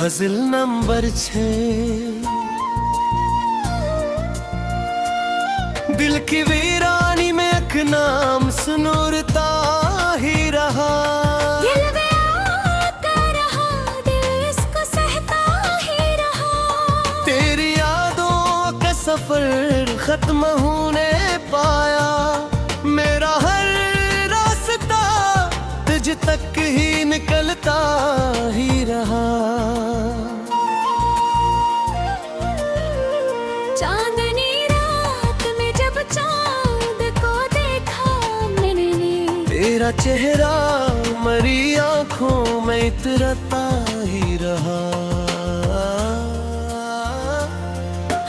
गजल नंबर 6। दिल की वीरानी में एक नाम सुनूरता ही रहा। दिल में आता रहा, दिल इसको सहता ही रहा। तेरी यादों का सफर खत्म होने पाया। मेरा हर रास्ता तुझ तक ही निकलता ही रहा। चांदनी रात में जब चांद को देखा मैंने, तेरा चेहरा मरी आंखों में इतरता ही रहा।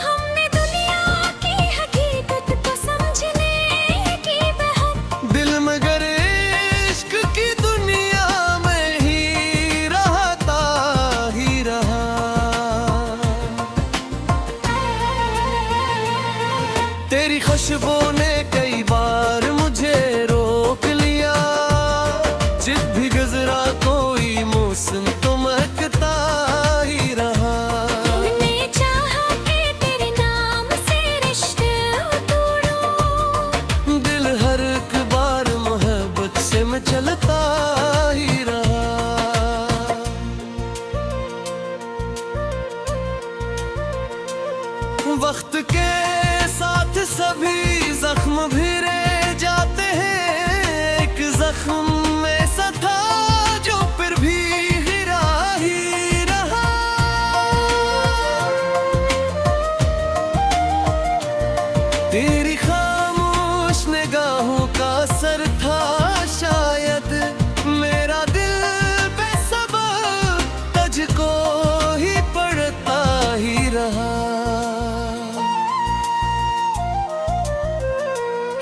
हमने दुनिया की हकीकत को समझने की बहक, दिल मगर इश्क की दुनिया में ही रहता ही रहा। तेरी खुशबू ने कई बार मुझे रोक लिया। जब भी गुजरा कोई मौसम तो महकता ही रहा। मैंने चाहा कि तेरे नाम से रिश्ते तोड़ूं। दिल हर एक बार मोहब्बत से मचलता ही रहा। वक्त के साथ सभी जख्म भी रह जाते हैं। एक जख्म ऐसा था जो फिर भी गिरा ही रहा। तेरी खामोश निगाहों का असर था शायद। मेरा दिल बेसबब तुझको ही पढ़ता ही रहा।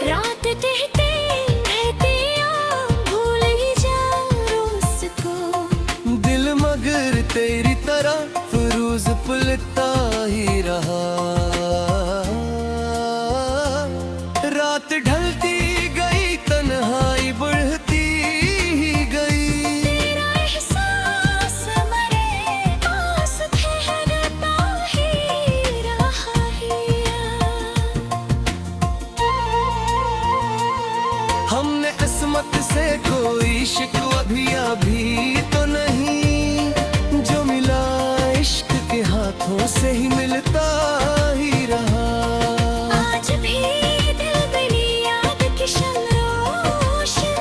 रात कहते रहती भूल ही जाओ उसको। दिल मगर तेरी तरह फिरोज पुलता ही रहा। रात ढलती गई, तन्हाई बढ़ती ही गई। तेरा एहसास मरे पास ठहरता ही रहा हमने किस्मत से कोई शिकवा भी अभी तो नहीं। जो मिला इश्क के हाथों से ही मिलता ही रहा। आज भी दिल मेरी याद की शमरोशन।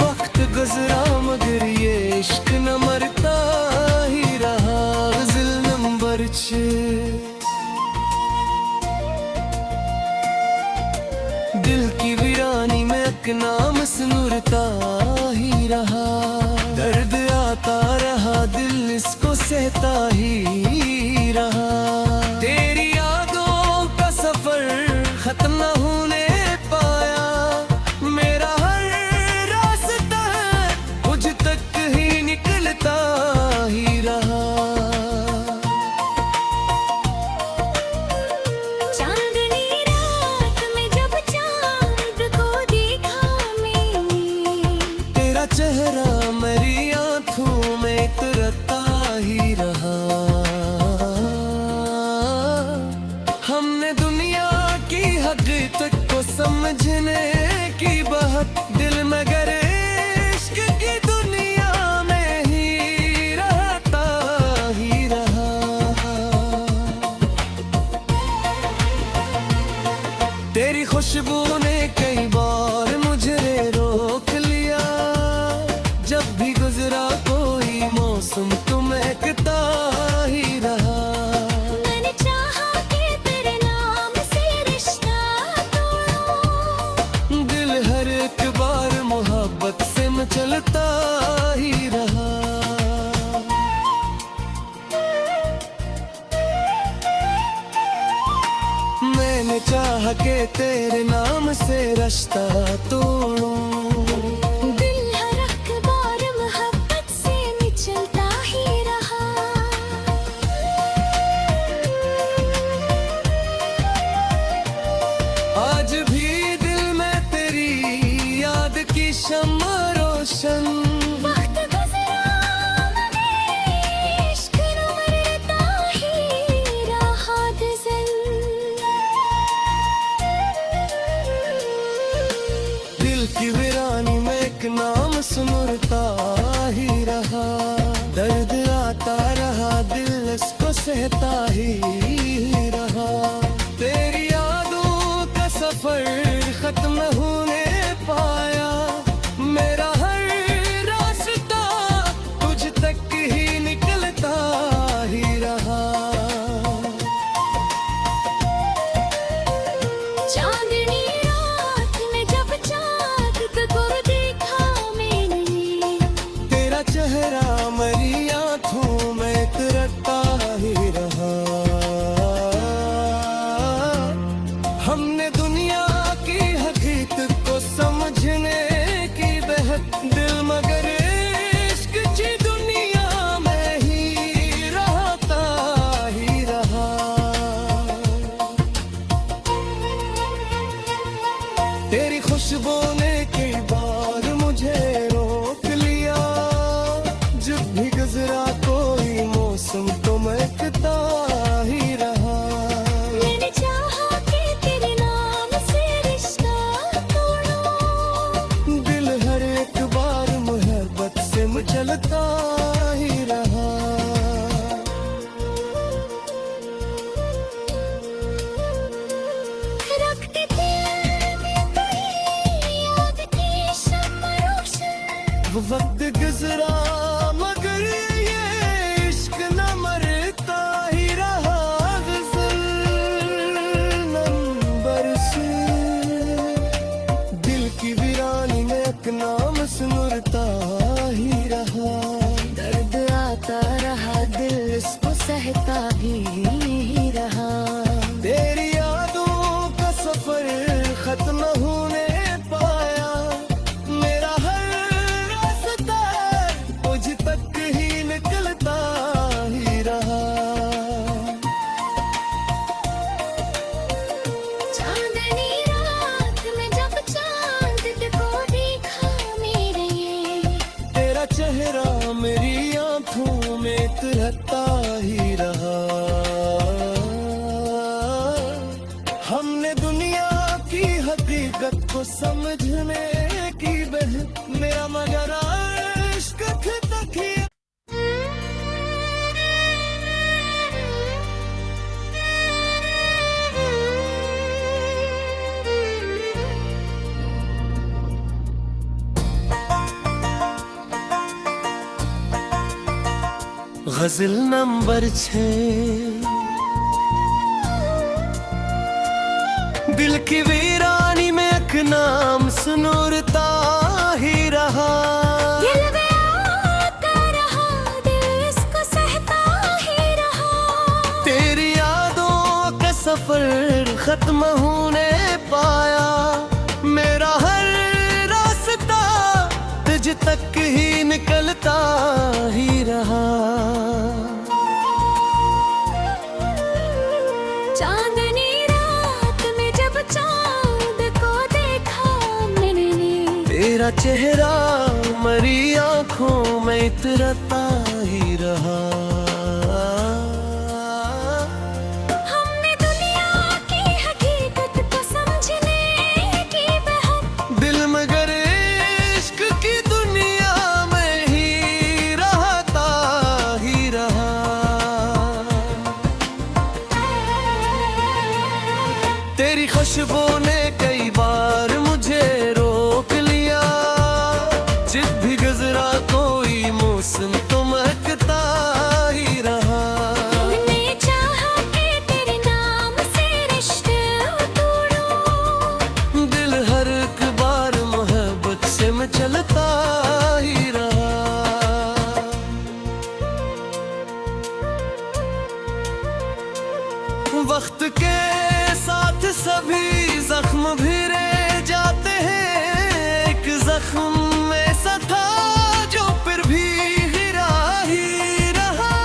वक्त गुजरा मगर ये इश्क न मरता ही रहा। गजल नंबर 6। दिल की वीरानी में एक नाम सुनूरता ही रहा। दर्द आता रहा, दिल इसको सहता ही रहा। तेरी यादों का सफर खत्म न होने पाया। मेरा हर रास्ता मुझ तक ही निकलता ही रहा। चांदनी रात में जब चांद को देखा मैंने, तेरा चेहरा मेरी आंखों में इतरता ही रहा। हमने दुनिया की हकीकत को समझने की बहक, दिल मगर इश्क की दुनिया में ही रहता ही रहा। तेरी खुशबू ने कई बार मुझे रोक लिया। जब भी गुजरा कोई मौसम तो महकता ही रहा। मैंने चाहा कि तेरे नाम से रिश्ता तोड़ूं। दिल हर एक बार मोहब्बत से मचलता ही रहा। मैंने चाहा कि तेरे नाम से रास्ता तोड़ूं। दिल हर एक बार मोहब्बत से मिचलता ही रहा। आज भी दिल में तेरी याद की शम्मा रोशन। वक्त गुजरा मगर इश्क दर्द आता रहा, दिल इसको सहता ही रहा। तेरी यादों का सफर खत्म न होने पाया, मेरा हर रास्ता तुझ तक ही निकलता ही रहा। चांदनी रात में जब चाँद को देखा मैंने, तेरा चेहरा मेरी आँखों में उतरता ही रहा। हमने दुनिया की हकीकत को समझने की बहक, दिल मगर इश्क की दुनिया में ही रहता ही रहा। तेरी खुशबू ने कई बार मुझे रोक लिया, जब भी गुजरा कोई मौसम तो महकता ही रहा। मैंने चाहा कि तेरे नाम से रिश्ता तोड़ूं, दिल हर एक बार मोहब्बत से मचलता ही रहा। रखती दिल में तेरी याद की शम्मा रोशन। वो वक्त गुजरा मगर ये इश्क न मरता ही रहा। गजल नंबर से दिल की वीरानी में एक नाम सुनता ही रहा। दर्द आता रहा, दिल इसको सहता ही रहा। तेरी यादों का सफर खत्म न होने पाया, मेरा हर रास्ता तुझ तक ही निकलता ही रहा। चांदनी रात में जब चाँद को देखा मेरे, तेरा चेहरा मेरी आँखों में उतरता ही रहा। हमने दुनिया की हकीकत को समझने की बहक, मेरा मगर इश्क तक ही। गजल नंबर 6, दिल की वीरानी में एक नाम सुनूरता ही रहा। दिल में आता रहा, दिल इसको सहता ही रहा। तेरी यादों का सफर खत्म होने पाया, मेरा हर रास्ता तुझ तक ही निकलता ही रहा। चांदनी रात में जब चाँद को देखा मैंने, तेरा चेहरा मेरी आँखों में उतरता ही रहा। हमने दुनिया की हकीकत को समझने की बहक, दिल मगर इश्क की दुनिया में ही रहता ही रहा। तेरी खुशबू ने कई बार मुझे रोक लिया, जब भी गुजरा कोई मौसम तो महकता ही रहा। मैंने चाहा कि तेरे नाम से रिश्ते तोड़ूं, दिल हर एक बार मोहब्बत से मचलता ही रहा। वक्त के साथ सभी जख्म भिरे जाते हैं, एक जख्म ऐसा था जो फिर भी गिरा ही रहा।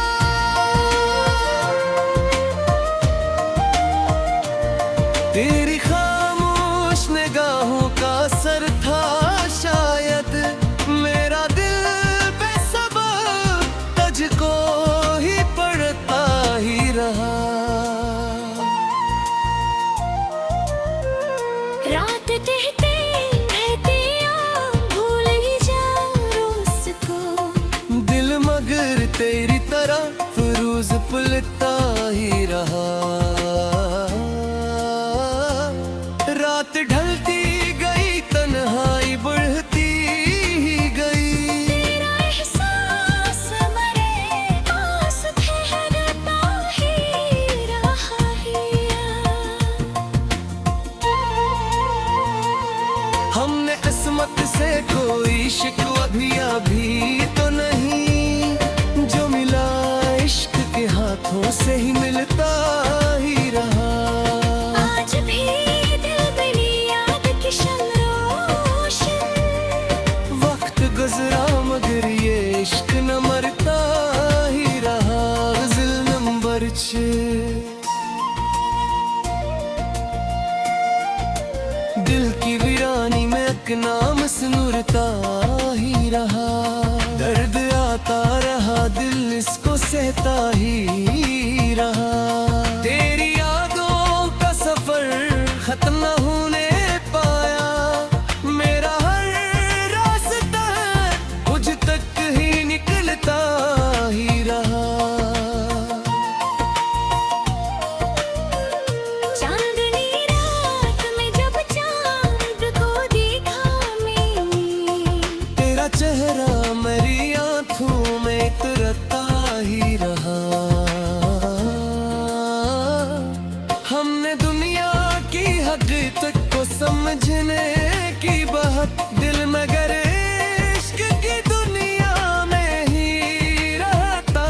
तेरी खामोश निगाहों का असर था शायद, मेरा दिल बेसब्र तुझको ही पड़ता ही रहा। रात कहते रहते भूल ही जा रोज को, दिल मगर तेरी तरह फिरोज पुलता ही रहा। रात ढलती गई, तन्हाई बढ़ती ही गई। तेरा एहसास मरे पास ठहरता ही रहा हमने किस्मत से कोई शिकवा भी अभी तो नहीं, जो मिला इश्क के हाथों से ही मिलता ही रहा। आज भी दिल मेरी याद की शमरोशन, वक्त गुजरा मगर ये इश्क न मरता ही रहा। गज़ल नंबर 6। दिल की वीरानी में एक नाम सुनता ही रहा। दर्द आता रहा, दिल इसको सहता ही रहा। तेरी यादों का सफर खत्म न होने पाया। मेरा हर रास्ता मुझ तक ही निकलता ही रहा। चांदनी रात में जब चांद को देखा मैंने, तेरा चेहरा मेरी आंखों में उतरता ही रहा। हमने दुनिया की हकीकत को समझने की बात, दिल मगर इश्क की दुनिया में ही रहता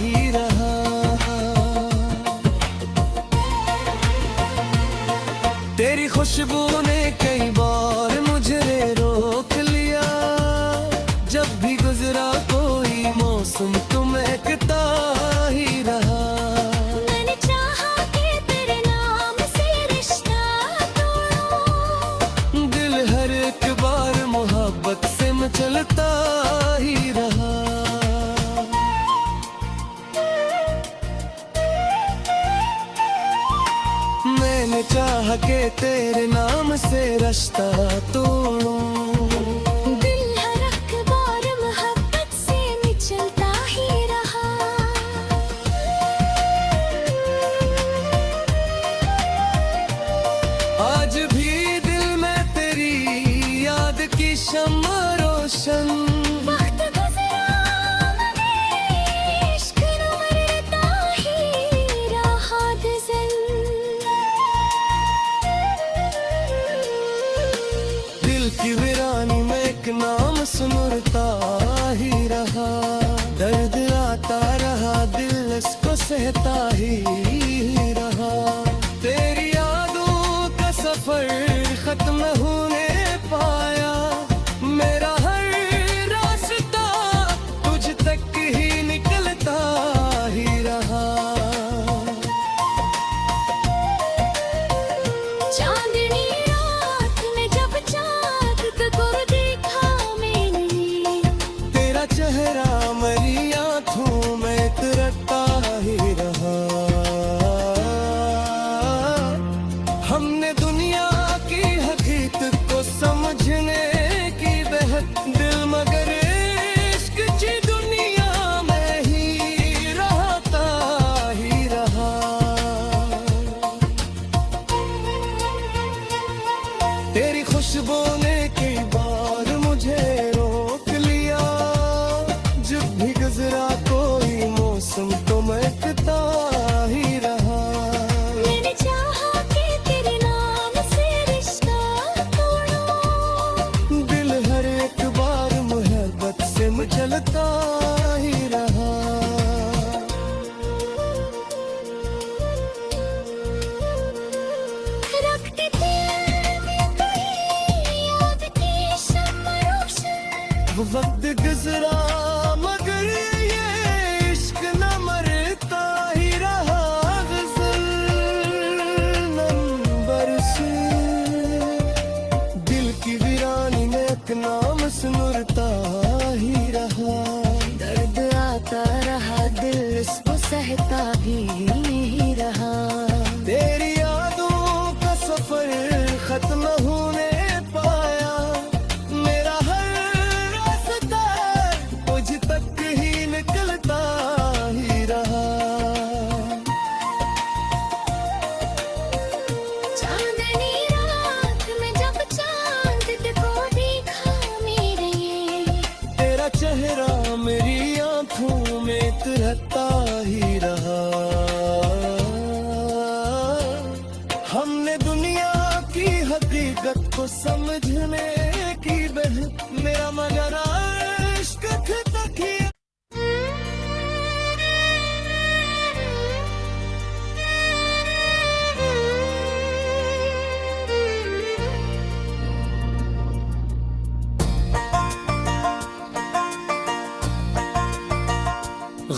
ही रहा। तेरी खुशबू ने कई बार मुझे रोक लिया। जब भी गुजरा कोई मौसम तो महकता ही रहा। मैंने चाहा कि तेरे नाम से रिश्ता तोड़ूं, दिल हर एक बार मोहब्बत से मचलता ही रहा। मैंने चाहा कि तेरे नाम से रास्ता तोड़ूं, दिल हर एक बार मोहब्बत से मिचलता ही रहा। आज भी दिल में तेरी याद की शम्मा रोशन। वक्त गुजरा मगर इश्क न मरता ही रहा। गज़ल दिल की वीरानी में एक नाम सुनता ही रहा। दर्द आता रहा, दिल इसको सहता ही रहा। तेरी यादों का सफर खत्म न होने पाया। मेरा हर रास्ता तुझ तक ही निकलता ही रहा। चांदनी रात में जब चांद को देखा मैंने, तेरा चेहरा मेरी आंखों में उतरता ही रहा। हमने दुनिया की हकीकत को समझने की बहक, दिल मगर इश्क की दुनिया में ही रहता ही रहा। तेरी खुशबू ने कई बार मुझे रोक लिया। जब भी गुजरा कोई मौसम तो महकता ही रहा। मैंने चाहा कि तेरे नाम से रिश्ता तोड़ूं, दिल हर एक बार मोहब्बत से मचलता ही रहा। रखती दिल में तेरी याद की शम्मा रोशन। वो वक्त गुजरा मगर ये इश्क न मरता ही रहा। गज़ल नंबर 6। दिल की वीरानी में एक नाम सुनता ही रहा। दर्द आता रहा, दिल इसको सहता ही रहा। तेरी यादों का सफर खत्म न होने पाया। मेरा हर रास्ता तुझ तक ही निकलता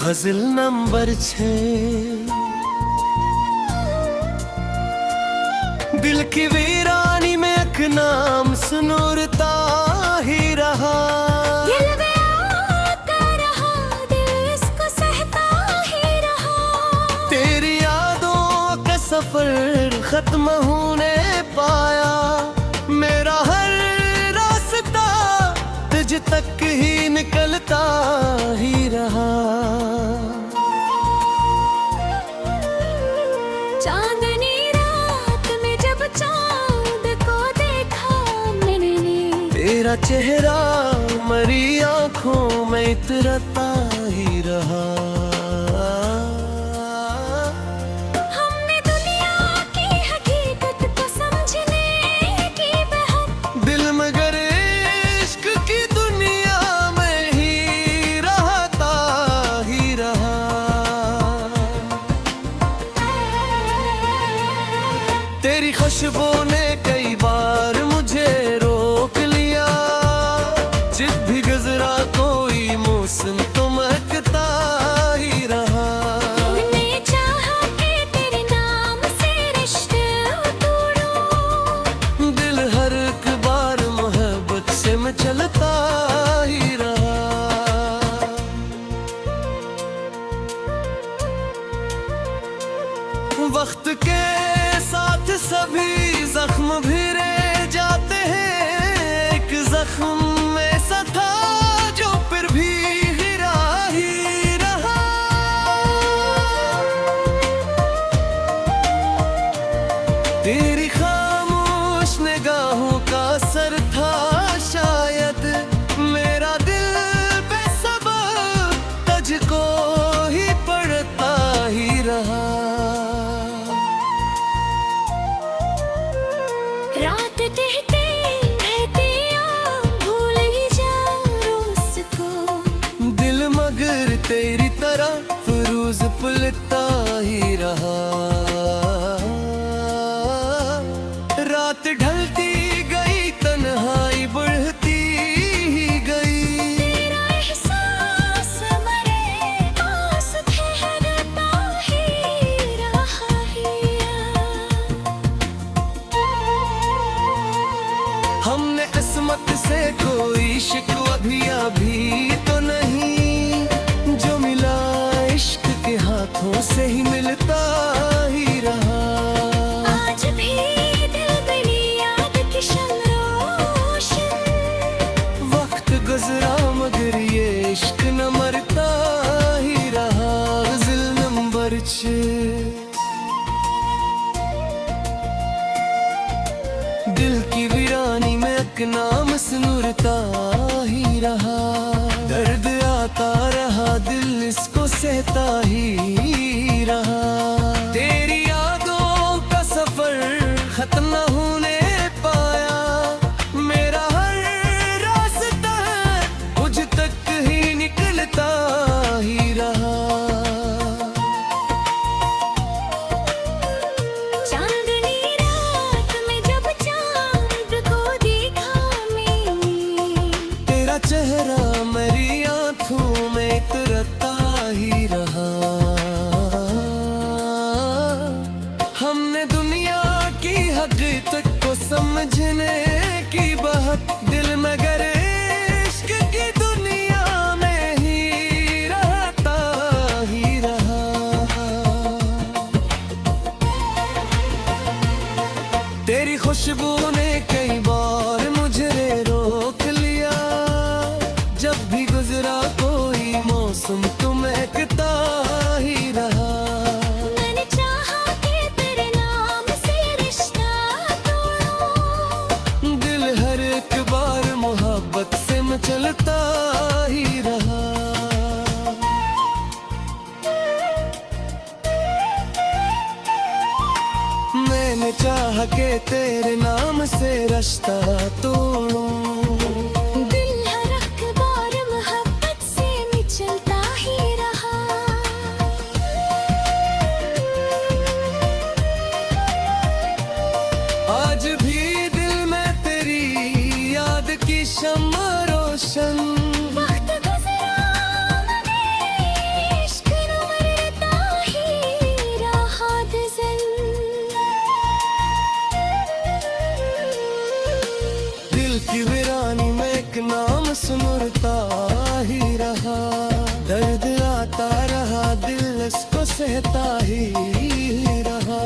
गजल नंबर 6। दिल की वीरानी में एक नाम सुनूरता ही रहा। दिल में आता रहा, दिल इसको सहता ही रहा। तेरी यादों का सफर खत्म होने पाया, मेरा हर रास्ता तुझ तक ही निकलता ही रहा। चांदनी रात में जब चांद को देखा मैंने, तेरा चेहरा मरी आंखों में इतरता ही रहा। हमने दुनिया की हकीकत को समझने की बहक, दिल मगर इश्क की दुनिया में ही रहता ही रहा। तेरी खुशबू ने कई बार मुझे रोक लिया, जब भी गुजरा कोई मौसम तो महकता ही रहा। मैंने चाहा कि तेरे नाम से रिश्ते तोड़ूं, दिल हर एक बार मोहब्बत से मैं चलता ही रहा। वक्त के साथ सभी जख्म भी रह जाते हैं, एक जख्म ऐसा था जो फिर भी गिरा ही रहा। तेरी खामोश निगाहों का असर था शायद, मेरा दिल बेसबब तुझको ही पढ़ता ही रहा। रात कहते रहते भूल ही जाओ उसको, दिल मगर तेरी तरफ रोज पुलता ही रहा। रात ढलती गई, तन्हाई बढ़ती ही गई। तेरा एहसास मरे पास ठहरता ही रहा है। हमने किस्मत से कोई शिकवा भी अभी तो नहीं, जो मिला इश्क के हाथों से ही मिलता ही रहा। आज भी दिल बनी याद की शमरोशन, वक्त गुजरा मगर ये इश्क न मरता ही रहा। गजल नंबर 6। दिल की वीरानी में एक नाम सुनूरता ही रहा। दर्द आता रहा, दिल इसको सहता ही रहा। तेरी यादों का सफर खत्म न होने पाया, मेरा हर रास्ता मुझ तक ही निकलता ही रहा। चांदनी रात में जब चांद को देखा मैंने, तेरा चेहरा मेरी आंखों में इतरता ही रहा। हमने दुनिया की हकीकत को समझने की बहक, दिल मगर इश्क की दुनिया में ही रहता ही रहा। तेरी खुशबू ने कई बार मुझे रोक लिया, जब भी गुजरा कोई मौसम तो महकता ही रहा। मैंने चाहा कि तेरे नाम से रिश्ता तोड़ूं, दिल हर एक बार मोहब्बत से मैं चलता ही रहा। मैंने चाहा कि तेरे नाम से रास्ता तोड़ूं, दिल हर अखबार मोहब्बत से चलता ही रहा। आज भी दिल में तेरी याद की शम्मा रोशन, वक्त गुजरा मगर सहता ही रहा।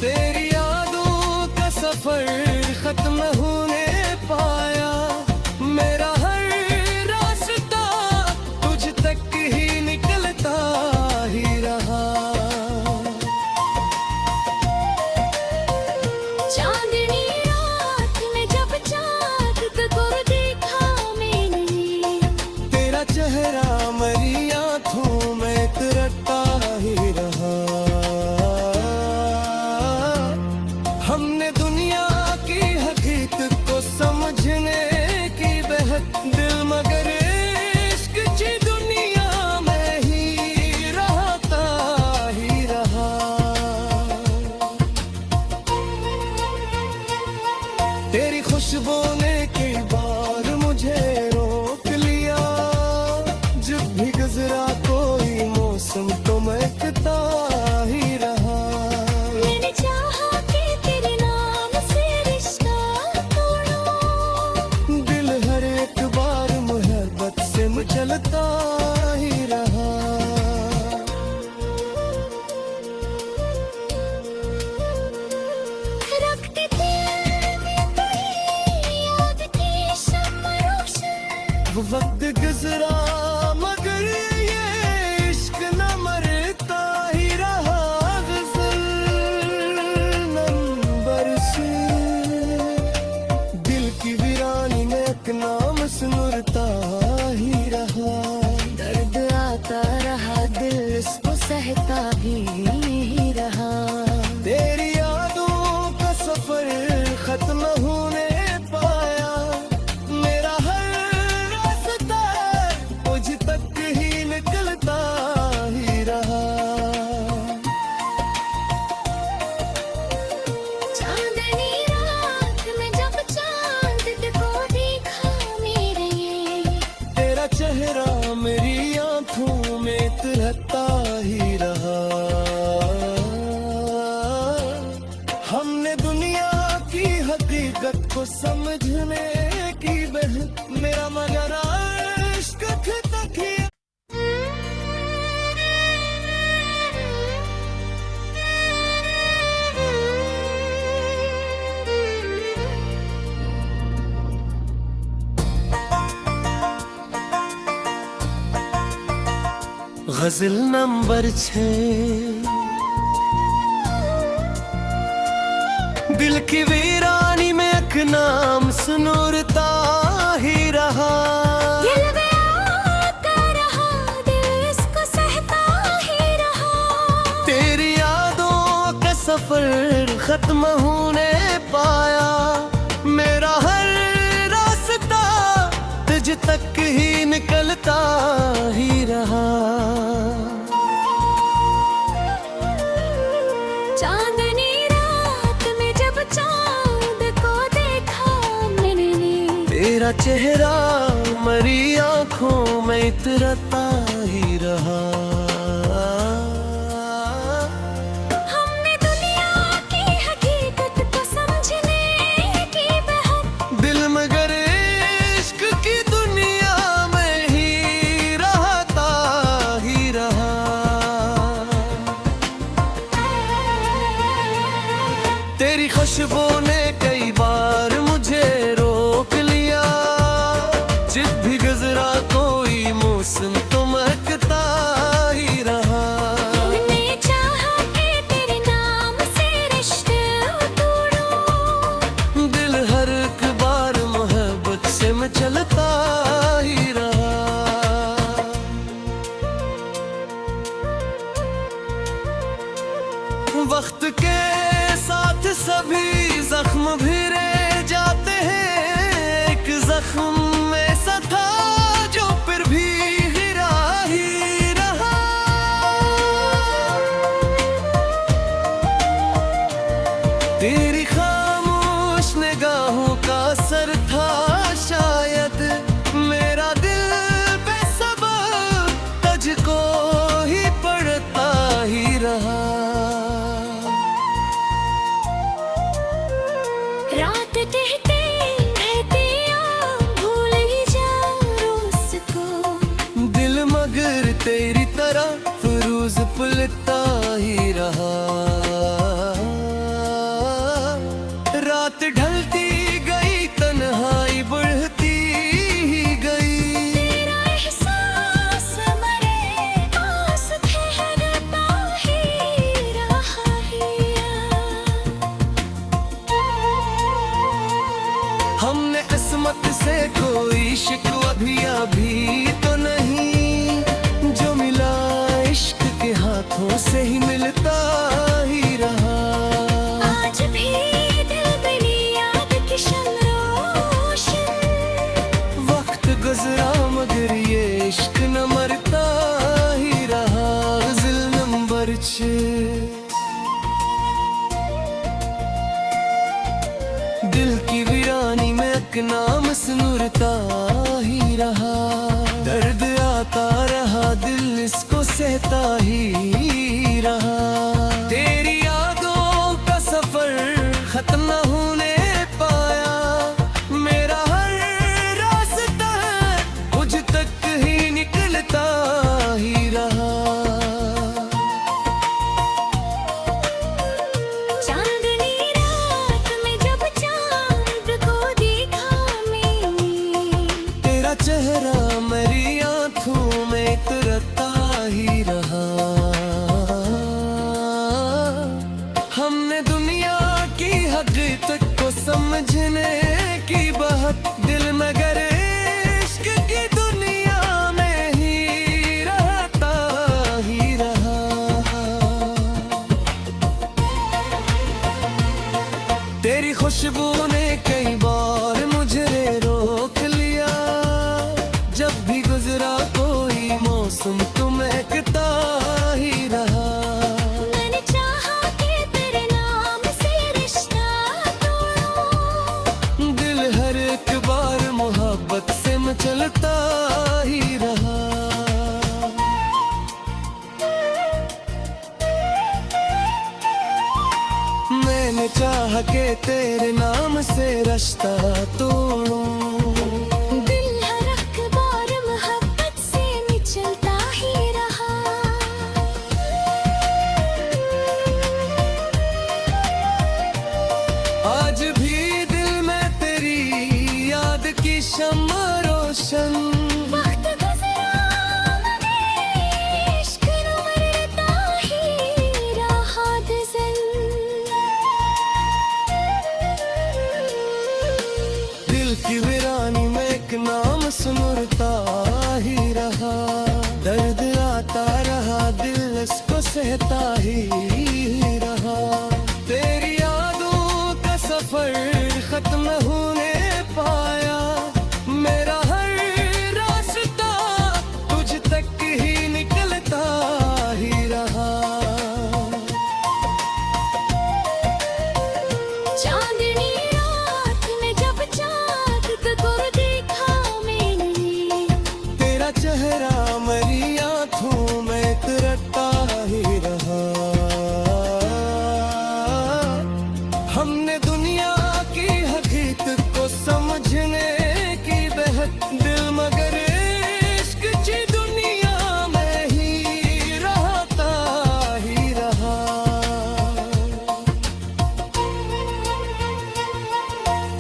तेरी यादों का सफर खत्म होने पाया, मेरा हर रास्ता तुझ तक ही निकलता ही रहा। चांदनी रात में जब चाँद को देखा मैंने, तेरा चेहरा मेरी आँखों में तरता ही रहा। हमने दुनिया की हकीकत को समझने की बहक, दिल मगर इश्क की दुनिया में ही रहता ही रहा। तेरी खुशबू ने कई बार मुझे रोक लिया, जब भी गुजरा कोई मौसम तो महकता ही रहा। मैंने चाहा कि तेरे नाम से रिश्ता तोड़ूं, दिल हर एक बार मोहब्बत से मचलता ही रहा। रखते दिल में तेरी याद की शम्मा रोशन। वो वक्त गुजरा मगर ये इश्क न मरता ही रहा। गजल नंबर से दिल की वीरानी में एक नाम सुनता ही रहा। दर्द आता रहा, दिल इसको सहता भी रहा। तेरी यादों का सफर खत्म होने पाया, मेरा हर रास्ता तुझ तक ही निकलता ही रहा। चांदनी रात में जब चाँद को देखा मेरे, तेरा चेहरा मेरी आँखों में तरता ही रहा। हमने दुनिया की हकीकत को समझने की बहक, मेरा मगर इश्क तक ही। गजल नंबर 6, दिल की वीरानी में एक नाम सुनूरता ही रहा। दिल में आता रहा, दिल इसको सहता ही रहा। तेरी यादों का सफर खत्म होने पाया, मेरा हर रास्ता तुझ तक ही निकलता ही रहा। चांदनी रात में जब चाँद को देखा मैंने, तेरा चेहरा मेरी आँखों में इतरता ही रहा। हमने दुनिया की हकीकत को समझने की बहक, दिल मगर इश्क की दुनिया में ही रहता ही रहा। तेरी खुशबू ने कई बार मुझे रोक लिया, जब भी गुजरा कोई मौसम तो महकता ही रहा। मैंने चाहा कि तेरे नाम से रिश्ते तोड़ूं, दिल हर एक बार मोहब्बत से मचलता ही रहा। वक्त के साथ सभी जख्म भिरे जाते हैं, एक जख्म ऐसा था जो फिर भी गिरा ही रहा। तेरी खामोश निगाहों का असर था शायद, मेरा दिल बेसबब तुझको ही पड़ता ही रहा। रात कहते रहते भूल तेरी तरह फिरोज पुलता ही रहा। रात ढलती गई, तन्हाई बढ़ती ही गई। तेरा एहसास मरे पास ठहरता ही रहा हमने किस्मत से कोई शिकवा भी अभी तो नहीं, जो मिला इश्क के हाथों से ही मिलता ही रहा। आज भी दिल बनी याद की शम्म रोशन, वक्त गुजरा मगर ये इश्क न मरता ही रहा। ग़ज़ल नंबर 6। दिल की वीरानी में एक नाम सुनता ही रहा। दर्द आता रहा, दिल इसको सहता ही रहा। तेरी यादों का सफर खत्म न होने पाया, मेरा हर रास्ता मुझ तक ही निकलता ही रहा। चांदनी रात में जब चांद को देखा मैंने, तेरा चेहरा मेरी आंखों में उतरता ही रहा। हमने दुनिया की हकीकत को समझने की बात दिल मगर इश्क की दुनिया में ही रहता ही रहा। तेरी खुशबू ने कई बार मुझे रोक लिया, जब भी गुजरा कोई मौसम तो महकता ही रहा। मैंने चाहा कि तेरे नाम से रिश्ता तोड़ूं, दिल हर एक बार मोहब्बत से मचलता ही रहा। मैंने चाहा कि तेरे नाम से रास्ता तोड़ूं, दिल हर अखबार मोहब्बत से निचलता ही रहा। आज भी दिल में तेरी याद की शम्मा रोशन। वक्त गुजरा मगर इश्क न मरता ही रहा। दिल की वीरानी में एक नाम सुनता ही रहा। दर्द आता रहा, दिल इसको सहता ही रहा। तेरी यादों का सफर खत्म न होने पाया, मेरा हर रास्ता तुझ तक ही निकलता ही रहा। चांदनी रात में जब चांद को देखा मैंने, तेरा चेहरा मेरी आंखों में उतरता ही रहा। हमने दुनिया की हकीकत को समझने की बहक दिल मगर इश्क की दुनिया में ही रहता ही रहा।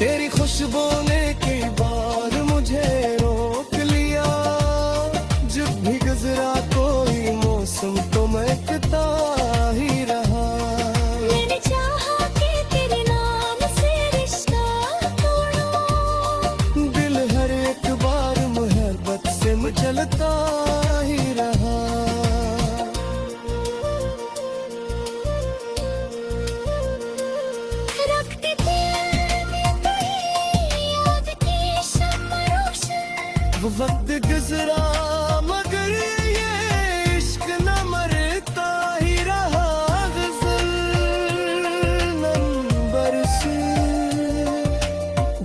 तेरी खुशबू ने कई बार मुझे रोक लिया, जब भी गुजरा कोई मौसम तो महकता ही रहा। मैंने चाहा कि तेरे नाम से रिश्ता तोड़ूं, दिल हर एक बार मोहब्बत से मचलता ही रहा। रखते दिल में तेरी याद की शम्मा रोशन, वो वक्त गुजरा मगर ये इश्क न मरता ही रहा। ग़ज़ल नंबर 6।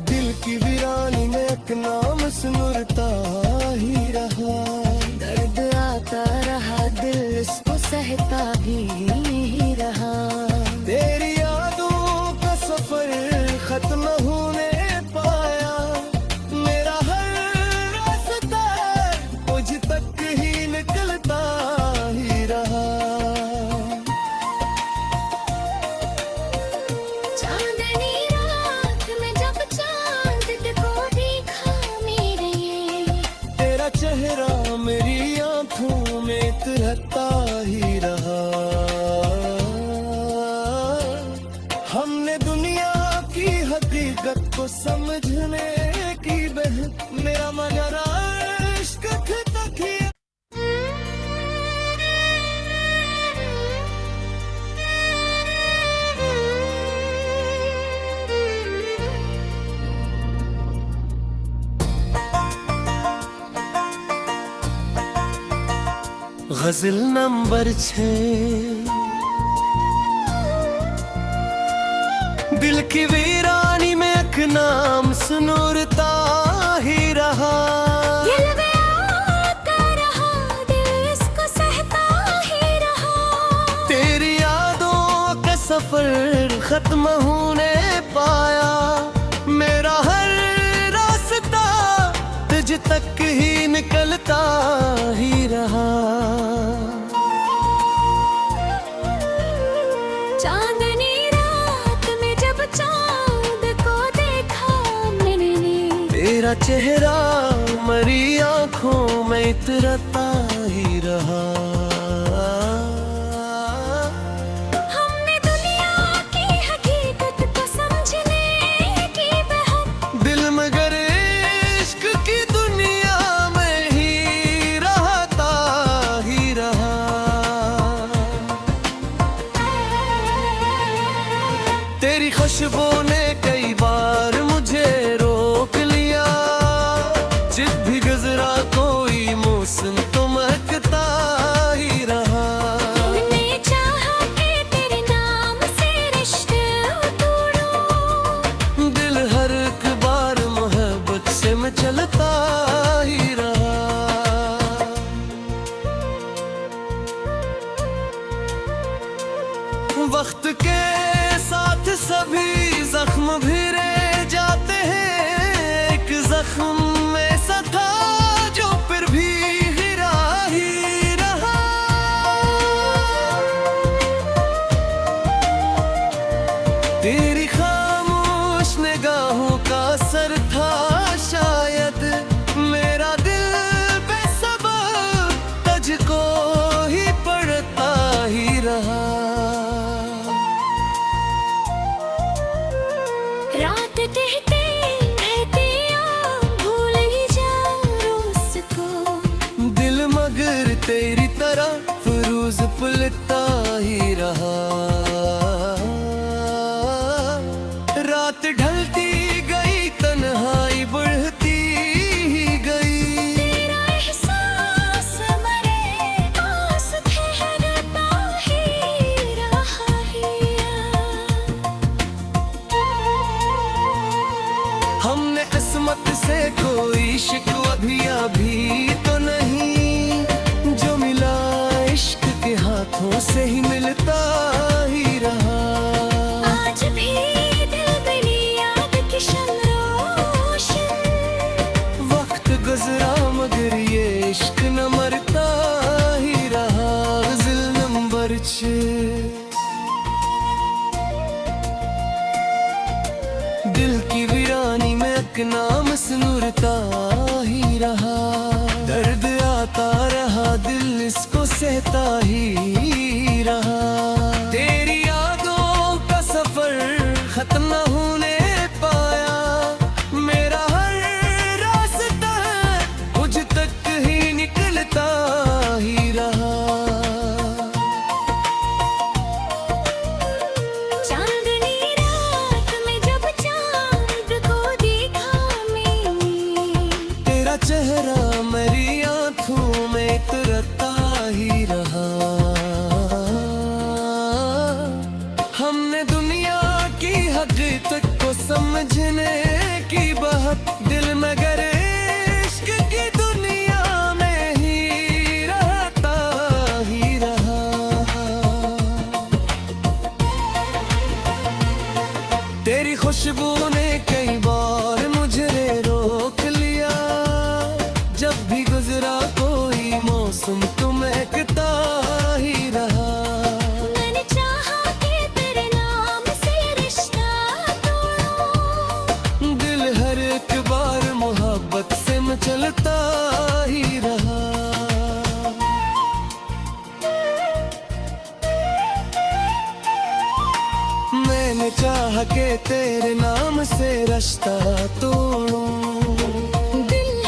दिल की वीरानी में एक नाम सुनता ही रहा। दर्द आता रहा, दिल इसको सहता ही रहा। तेरी यादों का सफर खत्म न होने पाया, मेरा हर रास्ता मुझ तक ही निकलता मेरा मगर इश्क तक ही गजल नंबर 6 दिल की वीरानी में एक नाम सुनूरता ही रहा। दिल में आता रहा, दिल इसको सहता ही रहा। तेरी यादों का सफर खत्म होने पाया, मेरा हर रास्ता तुझ तक ही निकलता ही रहा। चांदनी रात में जब चांद को देखा मैंने, तेरा चेहरा मरी आंखों में इतरता ही रहा। हमने दुनिया की हकीकत को समझने की बहक, दिल मगर इश्क की दुनिया में ही रहता ही रहा। तेरी खुशबू ने कई बार मुझे रोक लिया, जब भी गुजरा कोई मौसम तो महकता ही रहा। मैंने चाहा कि तेरे नाम से रिश्ते तोड़ूं, दिल हर एक बार मोहब्बत से मैं चलता ही रहा। वक्त के साथ सभी जख्म भिरे जाते हैं, एक जख्म ऐसा था जो फिर भी गिरा ही रहा। तेरी खामोश निगाहों का असर था शायद, मेरा दिल बेसबब तुझको ही पढ़ता ही रहा। रात कहते रहते भूल ही जाओ उसको, दिल मगर तेरी तरह फिरोज पुलता ही रहा। रात ढलती गई, तन्हाई बढ़ती ही गई। तेरा एहसास मरे पास ठहरता ही रहा हमने किस्मत से कोई शिकवा भी अभी तो नहीं, जो मिला इश्क के हाथों से ही मिलता ही रहा। आज भी दिल मेरी याद की शमरोशन, वक्त गुजरा मगर ये इश्क न मरता ही रहा। गजल नंबर 6 दिल की वीरानी में एक नाम सुनूरता ही रहा। दर्द आता रहा, दिल इसको सहता ही रहा। तेरी यादों का सफर खत्म न होने पाया, मेरा हर रास्ता मुझ तक ही निकलता ही रहा। चांदनी रात में जब चांद को देखा मैंने, तेरा चेहरा मेरी आंखों में इतरता ही रहा। हमने दुनिया की हकीकत को समझने की बहक, दिल मगर इश्क की दुनिया में ही रहता ही रहा। तेरी खुशबू ने कई बार मुझे रोक लिया, जब भी गुजरा कोई मौसम तो महकता ही रहा। मैंने चाहा कि तेरे नाम से रिश्ता तोड़ूं, दिल हर एक बार मोहब्बत से मैं चलता ही रहा। मैंने चाहा कि तेरे नाम से रास्ता तोड़ूं, दिल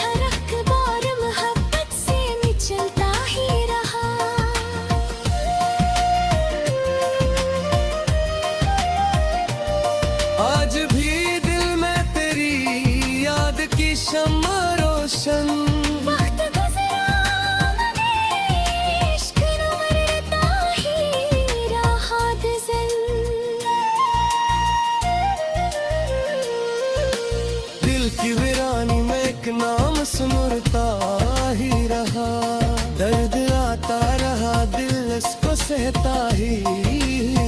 सहता ही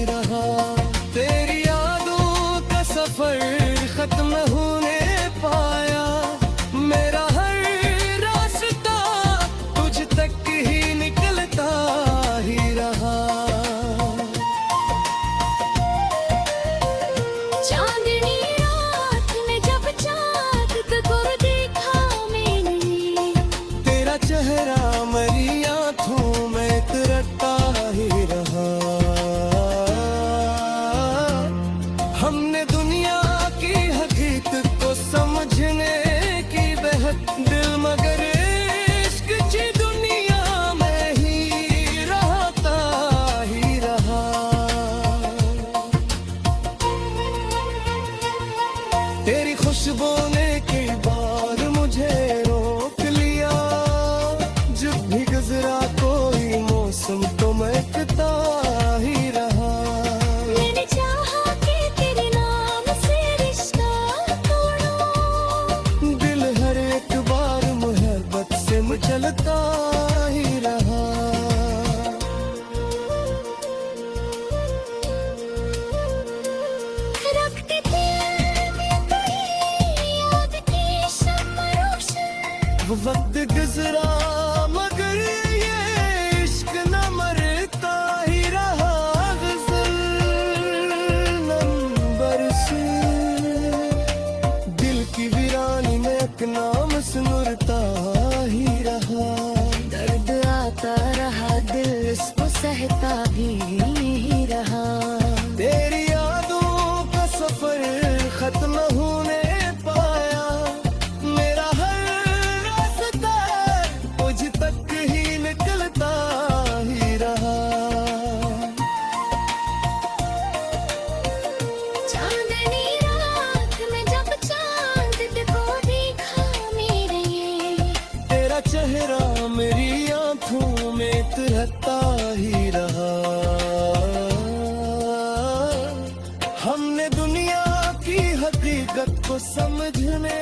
रहा। तेरी यादों का सफर खत्म न होने पाया, मेरा हर रास्ता तुझ तक ही निकलता ही रहा। चांदनी रात में जब चाँद को देखा मैंने, तेरा चेहरा मेरी आंखों में तरता ही रहा। हमने दुनिया की हकीकत को समझने की बहक दिल, मगर इश्क की दुनिया में ही रहता ही रहा। तेरी खुशबू ने कई बार मुझे रोक लिया, जब भी गुजरा कोई मौसम तो महकता ही रहा। मैंने चाहा कि तेरे नाम से रिश्ता तोड़ूं, दिल हर एक बार मोहब्बत से मचलता ही रहा। रखती थी मैं तेरी याद की शम्मा रोशन। वो वक्त गुजरा मगर ये इश्क न मरता ही रहा। गजल नंबर से दिल की वीरानी में एक नाम सुनता ही रहा। दर्द आता रहा, दिल इसको सहता ही रहा। तेरी यादों का सफर खत्म न होने पाया, मेरा हर रास्ता तुझ तक ही निकलता ही रहा। चांदनी रात में जब चाँद को देखा मेरे, तेरा चेहरा मेरी आंखों में तरता ही रहा। हमने दुनिया की हकीकत को समझने